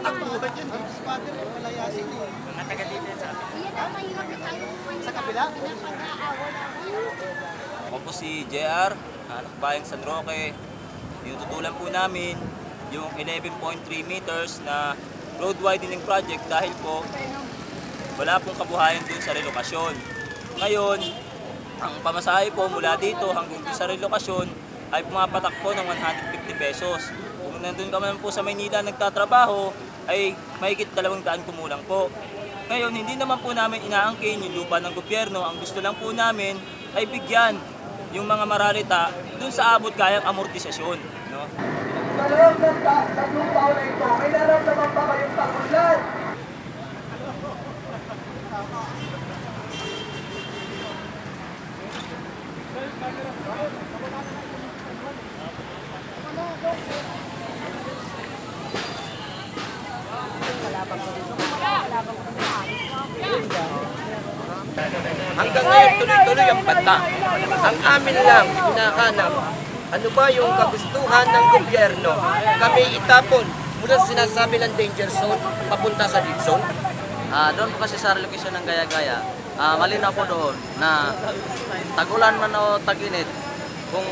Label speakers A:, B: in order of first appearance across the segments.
A: takbuhan yun. Squatter, malayasin yun. Mga taga dito sa amin. Iyan ang mahirap tayo. Sa kabila?
B: Ako po si JR, anak bayang San Roque. Tinututulan po namin yung 11.3 meters na road widening project dahil po wala pong kabuhayan dun sa relokasyon. Ngayon, ang pamasahe po mula dito hanggang dun sa relokasyon ay pumapatak po ng 150 pesos. Kung nandun ka man po sa Maynila nagtatrabaho, ay mahigit 200 kumulang po. Ngayon, hindi naman po namin inaangkin yung lupa ng gobyerno. Ang gusto lang po namin ay bigyan yung mga maralita dun sa abot kayang amortisasyon. No?
C: Sa loob ng tatlong taon na ito, may nararamdaman ba kayong tagulan?
D: Hanggang ngayon tuloy-tuloy ang banta. Ang amin lang hinahanap, ano ba yung kagustuhan ng gobyerno? Kami itapon mula sa sinasabi ng danger zone papunta sa dead zone.
E: Doon po kasi sa relocation ng Gaya-Gaya, malinaw po doon na tag-ulan man o tag-init, kung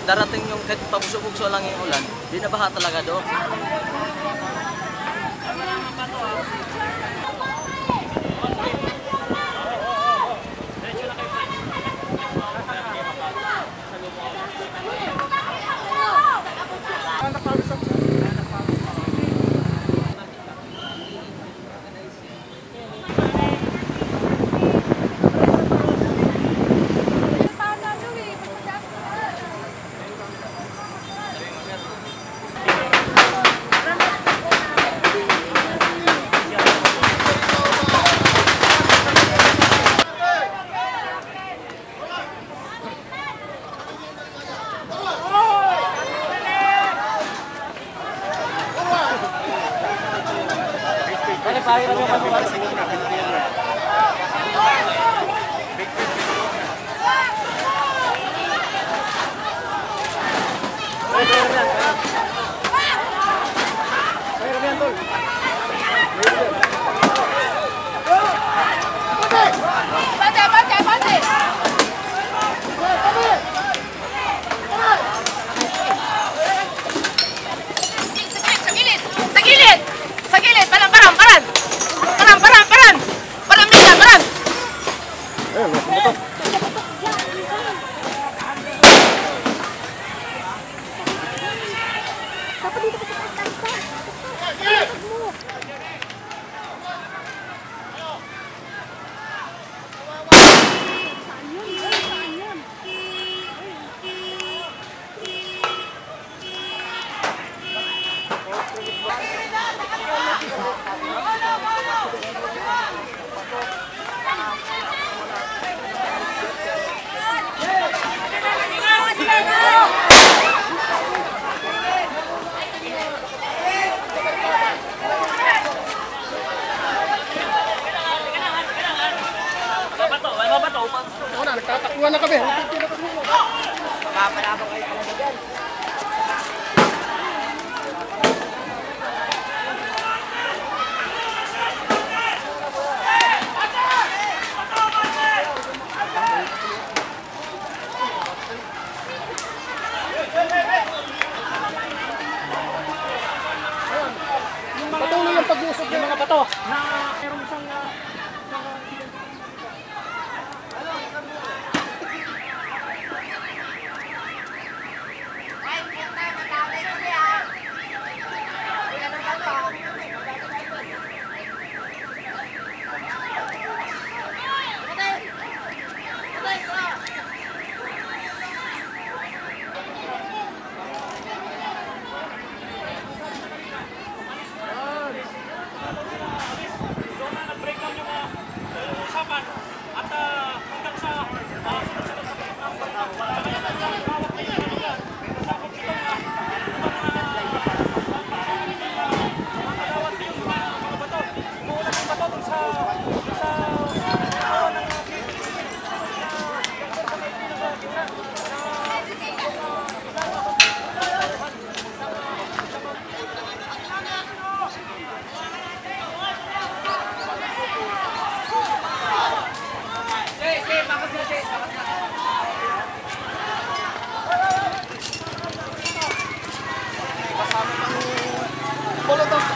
E: darating yung kahit pabugso-bugso lang yung ulan, di na baha talaga doon.
A: Nagtatakbuhan na kami.
D: Papalabang kayo talaga dyan.
A: Patuloy ang pag-uusap ng mga bato na mayroong isang break down yung Molotov